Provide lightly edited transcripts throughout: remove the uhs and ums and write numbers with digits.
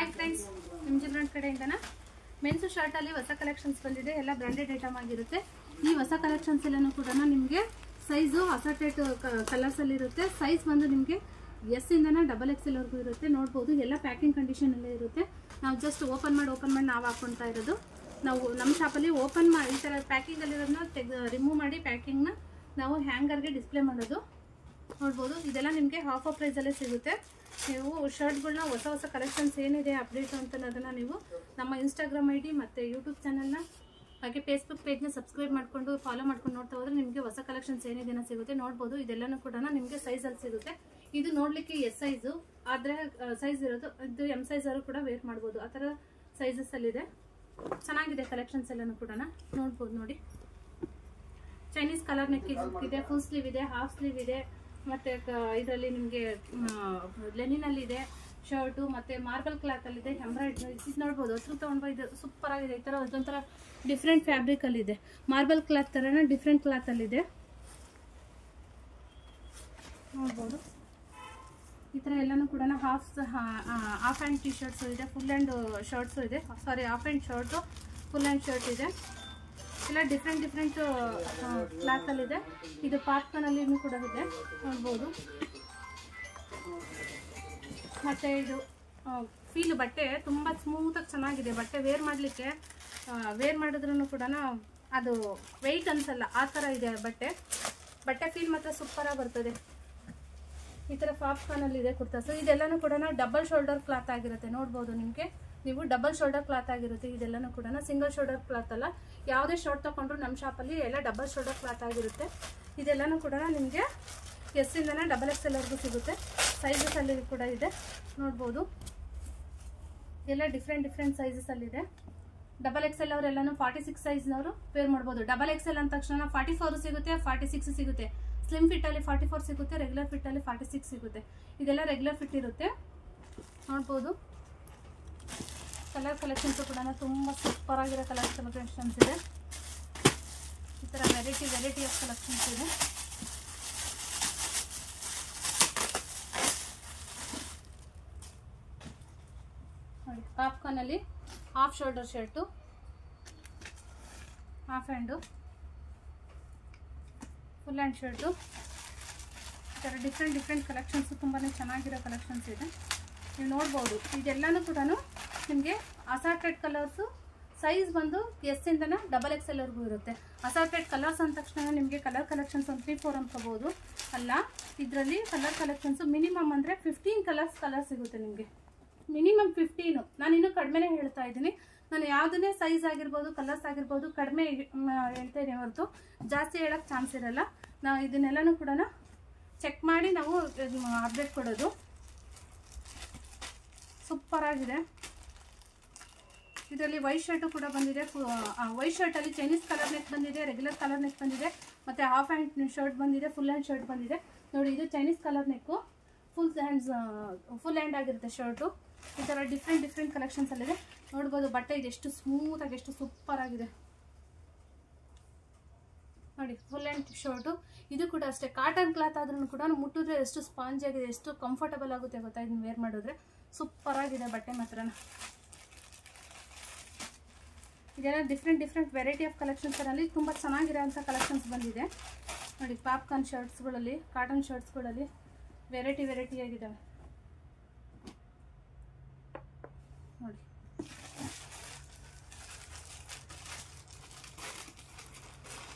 Hi friends, ನಿಮ್ಮ ಜಿಲ್ಲೆ ಕಡೆಯಿಂದನ men's shirt ಅಲ್ಲಿ ಹೊಸ ಕಲೆಕ್ಷನ್ಸ್ ಬಂದಿದೆ. ಎಲ್ಲ ಬ್ರಾಂಡೆಡ್ ಐಟಮ್ ಆಗಿರುತ್ತೆ. ಈ ಹೊಸ ಕಲೆಕ್ಷನ್ಸ್ ಎಲ್ಲನೂ ಕೂಡ ನಿಮಗೆ ಸೈಜು ಅಸಾರ್ಟೆಡ್ ಕಲರ್ಸ್ ಅಲ್ಲಿ ಇರುತ್ತೆ. ಸೈಜ್ ಬಂದು ನಿಮಗೆ ಎಸ್ ಇಂದನ XXL ವರೆಗೂ ಇರುತ್ತೆ. ನೋಡ್ಬೋದು, ಎಲ್ಲ ಪ್ಯಾಕಿಂಗ್ ಕಂಡೀಷನ್ ಅಲ್ಲೇ ಇರುತ್ತೆ. ನಾವು ಜಸ್ಟ್ ಓಪನ್ ಮಾಡಿ ನಾವು ಹಾಕೊಳ್ತಾ ಇರೋದು. ನಾವು ನಮ್ಮ ಶಾಪಲ್ಲಿ ಓಪನ್ ಮಾಡಿ ಈ ಥರ ಪ್ಯಾಕಿಂಗ್ ಅಲ್ಲಿರೋದನ್ನ ರಿಮೂವ್ ಮಾಡಿ ಪ್ಯಾಕಿಂಗ್ನ ನಾವು ಹ್ಯಾಂಗರ್ಗೆ ಡಿಸ್ಪ್ಲೇ ಮಾಡೋದು. ನೋಡ್ಬೋದು, ಇದೆಲ್ಲ ನಿಮಗೆ ಹಾಫ್ ಆಫ್ ಪ್ರೈಸಲ್ಲೇ ಸಿಗುತ್ತೆ. ನೀವು ಶರ್ಟ್ಗಳನ್ನ ಹೊಸ ಕಲೆಕ್ಷನ್ಸ್ ಏನಿದೆ ಅಪ್ಡೇಟ್ ಅಂತ ಅದನ್ನು ನೀವು ನಮ್ಮ ಇನ್ಸ್ಟಾಗ್ರಾಮ್ ID ಮತ್ತು ಯೂಟ್ಯೂಬ್ ಚಾನಲ್ನ ಹಾಗೆ ಫೇಸ್ಬುಕ್ ಪೇಜ್ನ ಸಬ್ಸ್ಕ್ರೈಬ್ ಮಾಡಿಕೊಂಡು ಫಾಲೋ ಮಾಡ್ಕೊಂಡು ನೋಡ್ತಾ ಹೋದರೆ ನಿಮಗೆ ಹೊಸ ಕಲೆಕ್ಷನ್ಸ್ ಏನಿದೆ ಸಿಗುತ್ತೆ. ನೋಡ್ಬೋದು, ಇದೆಲ್ಲನೂ ಕೂಡ ನಿಮಗೆ ಸೈಜಲ್ಲಿ ಸಿಗುತ್ತೆ. ಇದು ನೋಡಲಿಕ್ಕೆ ಎಸ್ ಸೈಜು, ಆದರೆ ಸೈಜ್ ಇರೋದು ಇದು M ಸೈಜ್ ಅವರು ಕೂಡ ವೇರ್ ಮಾಡ್ಬೋದು. ಆ ಥರ ಸೈಜಸ್ಸಲ್ಲಿದೆ. ಚೆನ್ನಾಗಿದೆ ಕಲೆಕ್ಷನ್ಸ್ ಎಲ್ಲನೂ ಕೂಡ ನೋಡ್ಬೋದು. ನೋಡಿ, ಚೈನೀಸ್ ಕಲರ್ ನೆಕ್ ಇದೆ, ಫುಲ್ ಸ್ಲೀವ್ ಇದೆ, ಹಾಫ್ ಸ್ಲೀವ್ ಇದೆ, ಮತ್ತು ಇದರಲ್ಲಿ ನಿಮಗೆ ಲೆನಿನಲ್ಲಿ ಇದೆ ಶರ್ಟು, ಮತ್ತು ಮಾರ್ಬಲ್ ಕ್ಲಾತಲ್ಲಿದೆ, ಎಂಬ್ರಾಯ್ಡ್ರಿ. ಇದು ನೋಡ್ಬೋದು, ಹತ್ರ ತೊಗೊಂಡ್ಬ ಇದು ಸೂಪರ್ ಆಗಿದೆ. ಈ ಥರ ಅದೊಂಥರ ಡಿಫ್ರೆಂಟ್ ಫ್ಯಾಬ್ರಿಕಲ್ಲಿದೆ. ಮಾರ್ಬಲ್ ಕ್ಲಾತ್ ಥರನೇ ಡಿಫ್ರೆಂಟ್ ಕ್ಲಾತಲ್ಲಿದೆ. ನೋಡ್ಬೋದು, ಈ ಥರ ಎಲ್ಲನೂ ಕೂಡ ಹಾಫ್ ಹ್ಯಾಂಡ್ ಟಿ ಶರ್ಟ್ಸು ಇದೆ, ಫುಲ್ ಹ್ಯಾಂಡ್ ಶರ್ಟ್ಸು ಇದೆ. Sorry, half hand shirt, full hand shirt ಇದೆ. ಎಲ್ಲ ಡಿಫ್ರೆಂಟ್ ಕ್ಲಾತಲ್ಲಿದೆ. ಇದು ಪಾರ್ಕನಲ್ಲಿ ಕೂಡ ಇದೆ, ನೋಡ್ಬೋದು. ಮತ್ತು ಇದು ಫೀಲ್ ಬಟ್ಟೆ ತುಂಬ ಸ್ಮೂತಾಗಿ ಚೆನ್ನಾಗಿದೆ. ಬಟ್ಟೆ ವೇರ್ ಮಾಡಲಿಕ್ಕೆ ವೇರ್ ಮಾಡಿದ್ರೂ ಕೂಡ ಅದು ವೆಯ್ಟ್ ಅನಿಸಲ್ಲ, ಆ ಥರ ಇದೆ ಬಟ್ಟೆ ಫೀಲ್ ಮಾತ್ರ ಸೂಪರಾಗಿ ಬರ್ತದೆ. ಈ ಥರ ಪಾಪ್ಕಾರ್ನಲ್ಲಿದೆ ಕುರ್ತಾಸು. ಇದೆಲ್ಲನೂ ಕೂಡ ಡಬಲ್ ಶೋಲ್ಡರ್ ಕ್ಲಾತ್ ಆಗಿರುತ್ತೆ. ನೋಡ್ಬೋದು, ನಿಮಗೆ ನೀವು ಡಬಲ್ ಶೋಲ್ಡರ್ ಕ್ಲಾತ್ ಆಗಿರುತ್ತೆ. ಇದೆಲ್ಲನೂ ಕೂಡ ಸಿಂಗಲ್ ಶೋಲ್ಡರ್ ಕ್ಲಾತ್ ಅಲ್ಲ. ಯಾವುದೇ ಶರ್ಟ್ ತೊಗೊಂಡ್ರು ನಮ್ಮ ಶಾಪಲ್ಲಿ ಎಲ್ಲ ಡಬಲ್ ಶೋಲ್ಡರ್ ಕ್ಲಾತ್ ಆಗಿರುತ್ತೆ. ಇದೆಲ್ಲನೂ ಕೂಡ ನಿಮಗೆ ಎಸ್ ಇಂದನೇ XXL ವರೆಗೂ ಸಿಗುತ್ತೆ. ಸೈಜಸಲ್ಲಿ ಕೂಡ ಇದೆ, ನೋಡ್ಬೋದು. ಎಲ್ಲ ಡಿಫ್ರೆಂಟ್ ಸೈಜಸಲ್ಲಿದೆ. XXL ಅವರೆಲ್ಲನೂ 46 ಸೈಜ್ನವರು ವೇರ್ ಮಾಡ್ಬೋದು. XXL ಅಂದ ತಕ್ಷಣ 44 ಸಿಗುತ್ತೆ, 46 ಸಿಗುತ್ತೆ. ಸ್ಲಿಮ್ ಫಿಟ್ಟಲ್ಲಿ 44 ಸಿಗುತ್ತೆ, ರೆಗ್ಯುಲರ್ ಫಿಟ್ಟಲ್ಲಿ 46 ಸಿಗುತ್ತೆ. ಇದೆಲ್ಲ ರೆಗ್ಯುಲರ್ ಫಿಟ್ ಇರುತ್ತೆ. ನೋಡ್ಬೋದು, ಕಲರ್ ಕಲೆಕ್ಷನ್ಸು ಕೂಡ ತುಂಬ ಸೂಪರ್ ಆಗಿರೋ ಕಲರ್ ಕಲೆಕ್ಷನ್ಸ್ ಇದೆ. ಈ ಥರ ವೆರೈಟಿ ಆಫ್ ಕಲೆಕ್ಷನ್ಸ್ ಇದೆ. ನೋಡಿ, ಪಾಪ್ಕಾರ್ನಲ್ಲಿ half shoulder shirt, half hand, full hand shirt. ಈ ಥರ ಡಿಫ್ರೆಂಟ್ ಕಲೆಕ್ಷನ್ಸು ತುಂಬಾ ಚೆನ್ನಾಗಿರೋ ಕಲೆಕ್ಷನ್ಸ್ ಇದೆ. ನೀವು ನೋಡ್ಬೋದು, ಇದೆಲ್ಲನೂ ಕೂಡ ನಿಮಗೆ ಅಸಾರ್ಟೆಡ್ ಕಲರ್ಸು. ಸೈಜ್ ಬಂದು ಎಸ್ ಇಂದನ XXL ವರೆಗೂ ಇರುತ್ತೆ. ಅಸಾರ್ಟೆಡ್ ಕಲರ್ಸ್ ಅಂದ ತಕ್ಷಣ ನಿಮಗೆ ಕಲರ್ ಕಲೆಕ್ಷನ್ಸ್ ಒಂದು 3-4 ಅನ್ಕೋಬೋದು. ಅಲ್ಲ, ಇದರಲ್ಲಿ ಕಲರ್ ಕಲೆಕ್ಷನ್ಸು ಮಿನಿಮಮ್ ಅಂದರೆ 15 ಕಲರ್ ಸಿಗುತ್ತೆ ನಿಮಗೆ. ಮಿನಿಮಮ್ 15. ನಾನು ಇನ್ನೂ ಕಡಿಮೆನೇ ಹೇಳ್ತಾ ಇದ್ದೀನಿ. ನಾನು ಯಾವುದನ್ನೇ ಸೈಜ್ ಆಗಿರ್ಬೋದು, ಕಲರ್ಸ್ ಆಗಿರ್ಬೋದು ಕಡಿಮೆ ಹೇಳ್ತಾ ಇದ್ದೀನಿ ಹೊರತು ಜಾಸ್ತಿ ಹೇಳೋಕ್ಕೆ ಚಾನ್ಸ್ ಇರಲ್ಲ. ನಾವು ಇದನ್ನೆಲ್ಲನೂ ಕೂಡ ಚೆಕ್ ಮಾಡಿ ನಾವು ಅಪ್ಡೇಟ್ ಕೊಡೋದು. ಸೂಪರ್ ಆಗಿದೆ. ಇದರಲ್ಲಿ ವೈಟ್ ಶರ್ಟು ಕೂಡ ಬಂದಿದೆ. ವೈಟ್ ಶರ್ಟಲ್ಲಿ ಚೈನೀಸ್ ಕಲರ್ ನೆಕ್ ಬಂದಿದೆ, ರೆಗ್ಯುಲರ್ ಕಲರ್ ನೆಕ್ ಬಂದಿದೆ, ಮತ್ತು ಹಾಫ್ ಹ್ಯಾಂಡ್ ಶರ್ಟ್ ಬಂದಿದೆ, ಫುಲ್ ಹ್ಯಾಂಡ್ ಶರ್ಟ್ ಬಂದಿದೆ. ನೋಡಿ, ಇದು ಚೈನೀಸ್ ಕಲರ್ ನೆಕ್ಕು, ಫುಲ್ ಹ್ಯಾಂಡ್ ಆಗಿರುತ್ತೆ ಶರ್ಟು. ಈ ಥರ ಡಿಫ್ರೆಂಟ್ ಕಲೆಕ್ಷನ್ಸಲ್ಲಿದೆ. ನೋಡ್ಬೋದು, ಬಟ್ಟೆ ಇದೆಷ್ಟು ಸ್ಮೂತಾಗಿ, ಎಷ್ಟು ಸೂಪರ್ ಆಗಿದೆ. ನೋಡಿ, ಫುಲ್ ಹ್ಯಾಂಡ್ ಶರ್ಟು. ಇದು ಕೂಡ ಅಷ್ಟೇ, ಕಾಟನ್ ಕ್ಲಾತ್ ಆದ್ರೂ ಕೂಡ ಮುಟ್ಟಿದ್ರೆ ಎಷ್ಟು ಸ್ಪಾಂಜ್ ಆಗಿದೆ, ಎಷ್ಟು ಕಂಫರ್ಟಬಲ್ ಆಗುತ್ತೆ ಗೊತ್ತಾ. ಇದನ್ನ ವೇರ್ ಮಾಡಿದ್ರೆ ಸೂಪರ್ ಆಗಿದೆ ಬಟ್ಟೆ ಮಾತ್ರ. ಇದೆಲ್ಲ ಡಿಫ್ರೆಂಟ್ ವೆರೈಟಿ ಆಫ್ ಕಲೆಕ್ಷನ್ಸಲ್ಲಿ ತುಂಬ ಚೆನ್ನಾಗಿರೋಂಥ ಕಲೆಕ್ಷನ್ಸ್ ಬಂದಿದೆ. ನೋಡಿ, ಪಾಪ್ಕಾರ್ನ್ ಶರ್ಟ್ಸ್ಗಳಲ್ಲಿ, ಕಾಟನ್ ಶರ್ಟ್ಸ್ಗಳಲ್ಲಿ ವೆರೈಟಿ ಆಗಿದ್ದಾವೆ. ನೋಡಿ,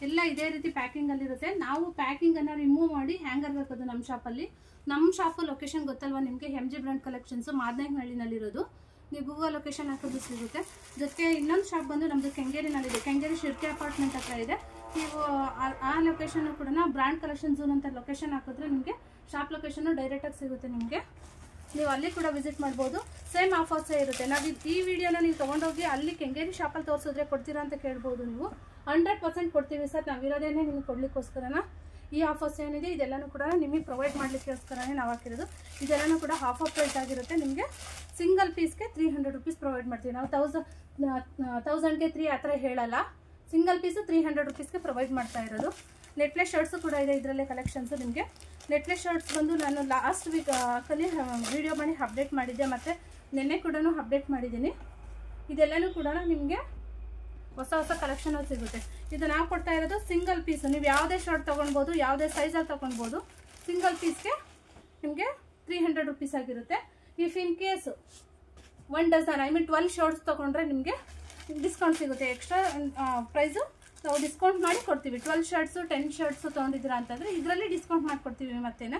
ಎಲ್ಲ ಇದೇ ರೀತಿ ಪ್ಯಾಕಿಂಗಲ್ಲಿರುತ್ತೆ. ನಾವು ಪ್ಯಾಕಿಂಗನ್ನು ರಿಮೂವ್ ಮಾಡಿ ಹ್ಯಾಂಗರ್ಗೆ ಹಾಕೋದು ನಮ್ಮ ಶಾಪಲ್ಲಿ. ನಮ್ಮ ಶಾಪು ಲೊಕೇಶನ್ ಗೊತ್ತಲ್ವ ನಿಮಗೆ, MG ಬ್ರ್ಯಾಂಡ್ ಕಲೆಕ್ಷನ್ಸು ಮಾದನಾಯಕನಹಳ್ಳಿನಲ್ಲಿರೋದು. ನೀವು ಗೂಗಲ್ ಲೊಕೇಶನ್ ಹಾಕೋದು ಸಿಗುತ್ತೆ. ಜೊತೆಗೆ ಇನ್ನೊಂದು ಶಾಪ್ ಬಂದು ನಮ್ಮದು ಕೆಂಗೇರಿನಲ್ಲಿದೆ. ಕೆಂಗೇರಿ ಶಿರ್ಕೆ ಅಪಾರ್ಟ್ಮೆಂಟ್ ಹತ್ರ ಇದೆ. ನೀವು ಆ ಲೊಕೇಶನ್ನು ಕೂಡ ಬ್ರ್ಯಾಂಡ್ ಕಲೆಕ್ಷನ್ ಝೋನ್ ಅಂತ ಲೊಕೇಶನ್ ಹಾಕಿದ್ರೆ ನಿಮಗೆ ಶಾಪ್ ಲೊಕೇಶನ್ನು ಡೈರೆಕ್ಟಾಗಿ ಸಿಗುತ್ತೆ. ನಿಮಗೆ ನೀವು ಅಲ್ಲಿ ಕೂಡ ವಿಸಿಟ್ ಮಾಡ್ಬೋದು. ಸೇಮ್ ಆಫರ್ಸೇ ಇರುತ್ತೆ. ನಾವು ಈ ವಿಡಿಯೋನ ನೀವು ತೊಗೊಂಡೋಗಿ ಅಲ್ಲಿ ಕೆಂಗೇರಿ ಶಾಪಲ್ಲಿ ತೋರಿಸಿದ್ರೆ ಕೊಡ್ತೀರಾ ಅಂತ ಕೇಳ್ಬೋದು. ನೀವು 100% ಕೊಡ್ತೀವಿ ಸರ್, ನಾವಿರೋದೇನೆ ನಿಮ್ಗೆ ಕೊಡ್ಲಿಕ್ಕೋಸ್ಕರನ. ಈ ಆಫರ್ಸ್ ಏನಿದೆ ಇದೆಲ್ಲನೂ ಕೂಡ ನಿಮಗೆ ಪ್ರೊವೈಡ್ ಮಾಡಲಿಕ್ಕೋಸ್ಕರನೇ ನಾವು ಹಾಕಿರೋದು. ಇದೆಲ್ಲನೂ ಕೂಡ ಹಾಫ್ ಆಫ್ ಪ್ರೈಸ್ ಆಗಿರುತ್ತೆ. ನಿಮಗೆ ಸಿಂಗಲ್ ಪೀಸ್ಗೆ 300 ರೂಪೀಸ್ ಪ್ರೊವೈಡ್ ಮಾಡ್ತೀವಿ ನಾವು. 1000ಗೆ 3 ಆ ಥರ ಹೇಳಲ್ಲ. ಸಿಂಗಲ್ ಪೀಸು 300 ರೂಪೀಸ್ಗೆ ಪ್ರೊವೈಡ್ ಮಾಡ್ತಾ ಇರೋದು. ನೆಕ್ಲೆಸ್ ಶರ್ಟ್ಸು ಕೂಡ ಇದೆ ಇದರಲ್ಲೇ ಕಲೆಕ್ಷನ್ಸು. ನಿಮಗೆ ನೆಕ್ಲೆಸ್ ಶರ್ಟ್ಸ್ ಬಂದು ನಾನು ಲಾಸ್ಟ್ ವೀಕಲ್ಲಿ ವಿಡಿಯೋ ಮಾಡಿ ಅಪ್ಡೇಟ್ ಮಾಡಿದ್ದೆ, ಮತ್ತು ನಿನ್ನೆ ಕೂಡ ಅಪ್ಡೇಟ್ ಮಾಡಿದ್ದೀನಿ. ಇದೆಲ್ಲನೂ ಕೂಡ ನಿಮಗೆ ಹೊಸ ಹೊಸ ಕಲೆಕ್ಷನ್ ಸಿಗುತ್ತೆ. ಇದು ನಾವು ಕೊಡ್ತಾ ಇರೋದು ಸಿಂಗಲ್ ಪೀಸು. ನೀವು ಯಾವುದೇ ಶರ್ಟ್ ತೊಗೊಳ್ಬೋದು, ಯಾವುದೇ ಸೈಜಲ್ಲಿ ತೊಗೊಳ್ಬೋದು. ಸಿಂಗಲ್ ಪೀಸ್ಗೆ ನಿಮಗೆ 300 ರುಪೀಸ್ ಆಗಿರುತ್ತೆ. If in case 1 dozen 12 shirts ತೊಗೊಂಡ್ರೆ ನಿಮಗೆ ಡಿಸ್ಕೌಂಟ್ ಸಿಗುತ್ತೆ. ಎಕ್ಸ್ಟ್ರಾ ಪ್ರೈಸು ನಾವು ಡಿಸ್ಕೌಂಟ್ ಮಾಡಿ ಕೊಡ್ತೀವಿ. 12 ಶರ್ಟ್ಸು 10 ಶರ್ಟ್ಸು ತೊಗೊಂಡಿದ್ದೀರಾ ಅಂತಂದರೆ ಇದರಲ್ಲಿ ಡಿಸ್ಕೌಂಟ್ ಮಾಡಿಕೊಡ್ತೀವಿ. ಮತ್ತೇನೆ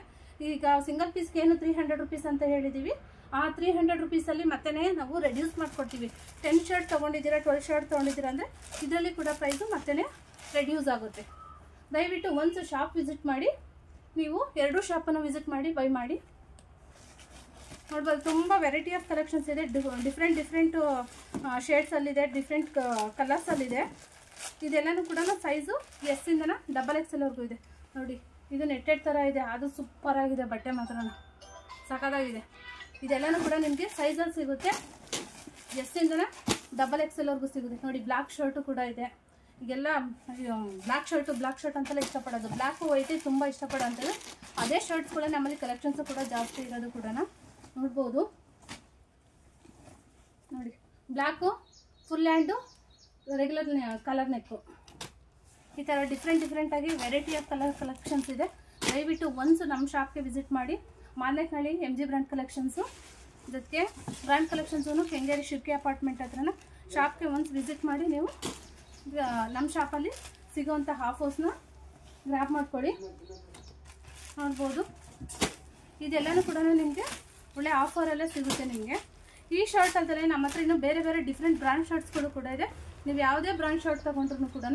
ಈಗ ಸಿಂಗಲ್ ಪೀಸ್ಗೆ ಏನು 300 ರುಪೀಸ್ ಅಂತ ಹೇಳಿದ್ದೀವಿ, ಆ 300 ರುಪೀಸಲ್ಲಿ ಮತ್ತೆ ನಾವು ರೆಡ್ಯೂಸ್ ಮಾಡಿಕೊಡ್ತೀವಿ. 10 ಶರ್ಟ್ ತೊಗೊಂಡಿದ್ದೀರಾ, 12 ಶರ್ಟ್ ತೊಗೊಂಡಿದ್ದೀರಾ ಅಂದರೆ ಇದರಲ್ಲಿ ಕೂಡ ಪ್ರೈಸು ಮತ್ತೆ ರೆಡ್ಯೂಸ್ ಆಗುತ್ತೆ. ದಯವಿಟ್ಟು ಒಂದು ಶಾಪ್ ವಿಸಿಟ್ ಮಾಡಿ, ನೀವು 2 ಶಾಪನ್ನು ವಿಸಿಟ್ ಮಾಡಿ ಬೈ ಮಾಡಿ ನೋಡ್ಬೋದು. ತುಂಬ ವೆರೈಟಿ ಆಫ್ ಕಲೆಕ್ಷನ್ಸ್ ಇದೆ. ಡಿಫ್ರೆಂಟ್ ಶೇಡ್ಸಲ್ಲಿದೆ, ಡಿಫ್ರೆಂಟ್ ಕಲರ್ಸಲ್ಲಿದೆ. ಇದೆಲ್ಲನೂ ಕೂಡ ಸೈಜು ಎಸ್ ಇಂದನ XXLವರೆಗೂ ಇದೆ. ನೋಡಿ, ಇದು ನೆಟ್ಟೆಡ್ ಥರ ಇದೆ, ಅದು ಸೂಪರ್ ಆಗಿದೆ. ಬಟ್ಟೆ ಮಾತ್ರ ಸಖತ್ತಾಗಿದೆ. ಇದೆಲ್ಲನೂ ಕೂಡ ನಿಮಗೆ ಸೈಜಲ್ಲಿ ಸಿಗುತ್ತೆ. ಎಸ್ ಇಂದನ XXLವರೆಗೂ ಸಿಗುತ್ತೆ. ನೋಡಿ, ಬ್ಲ್ಯಾಕ್ ಶರ್ಟು ಕೂಡ ಇದೆ. ಈಗೆಲ್ಲ ಬ್ಲ್ಯಾಕ್ ಶರ್ಟ್ ಅಂತೆಲ್ಲ ಇಷ್ಟಪಡೋದು, ಬ್ಲ್ಯಾಕು ವೈಟೇ ತುಂಬ ಇಷ್ಟಪಡೋಂಥದ್ದು. ಅದೇ ಶರ್ಟ್ಸ್ ಕೂಡ ನಮ್ಮಲ್ಲಿ ಕಲೆಕ್ಷನ್ಸು ಕೂಡ ಜಾಸ್ತಿ ಇರೋದು ಕೂಡ ನೋಡ್ಬೋದು. ನೋಡಿ, black full hand, regular colour neck, ಈ ಥರ ಡಿಫ್ರೆಂಟಾಗಿ ವೆರೈಟಿ ಆಫ್ ಕಲೆಕ್ಷನ್ಸ್ ಇದೆ. ದಯವಿಟ್ಟು ಒನ್ಸ್ ನಮ್ಮ ಶಾಪ್ಗೆ ವಿಸಿಟ್ ಮಾಡಿ. ಮಾರ್ನೆಕ್ನಳ್ಳಿ MG ಬ್ರ್ಯಾಂಡ್ ಕಲೆಕ್ಷನ್ಸು, ಜೊತೆಗೆ brand collections Kengeri Shirke apartment ಹತ್ರನ ಶಾಪ್ಗೆ ಒನ್ಸ್ ವಿಸಿಟ್ ಮಾಡಿ ನೀವು ನಮ್ಮ ಶಾಪಲ್ಲಿ ಸಿಗೋವಂಥ ಆಫರ್ಸ್ನ ಗ್ರ್ಯಾಬ್ ಮಾಡ್ಕೊಳ್ಳಿ. ನೋಡ್ಬೋದು, ಇದೆಲ್ಲನೂ ಕೂಡ ನಿಮಗೆ ಒಳ್ಳೆ ಆಫರಲ್ಲೇ ಸಿಗುತ್ತೆ ನಿಮಗೆ. ಈ ಶರ್ಟ್ ಅಂತಲೇ ನಮ್ಮ ಹತ್ರ ಇನ್ನೂ ಬೇರೆ ಡಿಫ್ರೆಂಟ್ ಬ್ರ್ಯಾಂಡ್ ಶರ್ಟ್ಸ್ಗಳು ಕೂಡ ಇದೆ. ನೀವು ಯಾವುದೇ ಬ್ರ್ಯಾಂಡ್ ಶರ್ಟ್ ತೊಗೊಂಡ್ರೂ ಕೂಡ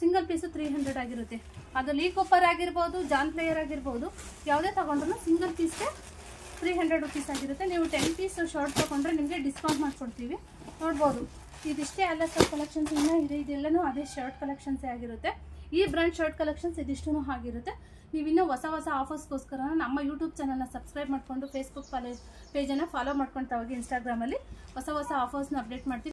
ಸಿಂಗಲ್ ಪೀಸು 300 ಆಗಿರುತ್ತೆ. ಅದು ಲೀ ಕಾಪರ್ ಆಗಿರ್ಬೋದು, ಜಾನ್ ಪ್ಲೇಯರ್ ಆಗಿರ್ಬೋದು, ಯಾವುದೇ ತೊಗೊಂಡ್ರೂ ಸಿಂಗಲ್ ಪೀಸ್ಗೆ 300 ರುಪೀಸ್ ಆಗಿರುತ್ತೆ. ನೀವು 10 ಪೀಸ್ ಶರ್ಟ್ ತೊಗೊಂಡ್ರೆ ನಿಮಗೆ ಡಿಸ್ಕೌಂಟ್ ಮಾಡಿಕೊಡ್ತೀವಿ. ನೋಡ್ಬೋದು, ಇದಿಷ್ಟೇ ಅಲ್ಲ ಸರ್ ಕಲೆಕ್ಷನ್ಸ್ ಇನ್ನೂ ಇದೆ. ಇದೆಲ್ಲನೂ ಅದೇ ಶರ್ಟ್ ಕಲೆಕ್ಷನ್ಸೇ ಆಗಿರುತ್ತೆ. ಈ ಬ್ರ್ಯಾಂಡ್ ಶರ್ಟ್ ಕಲೆಕ್ಷನ್ಸ್ ಇದಿಷ್ಟೂ ಆಗಿರುತ್ತೆ. ನೀವು ಇನ್ನೂ ಹೊಸ ಆಫರ್ಸ್ಗೋಸ್ಕರ ನಮ್ಮ ಯೂಟ್ಯೂಬ್ ಚಾನಲ್ನ ಸಬ್ಸ್ಕ್ರೈಬ್ ಮಾಡಿಕೊಂಡು ಫೇಸ್ಬುಕ್ ಪೇಜನ್ನು ಫಾಲೋ ಮಾಡ್ಕೊಳ್ತಾ ಹೋಗಿ. ಇನ್ಸ್ಟಾಗ್ರಾಮಲ್ಲಿ ಹೊಸ ಆಫರ್ಸ್ನ ಅಪ್ಡೇಟ್ ಮಾಡ್ತೀವಿ.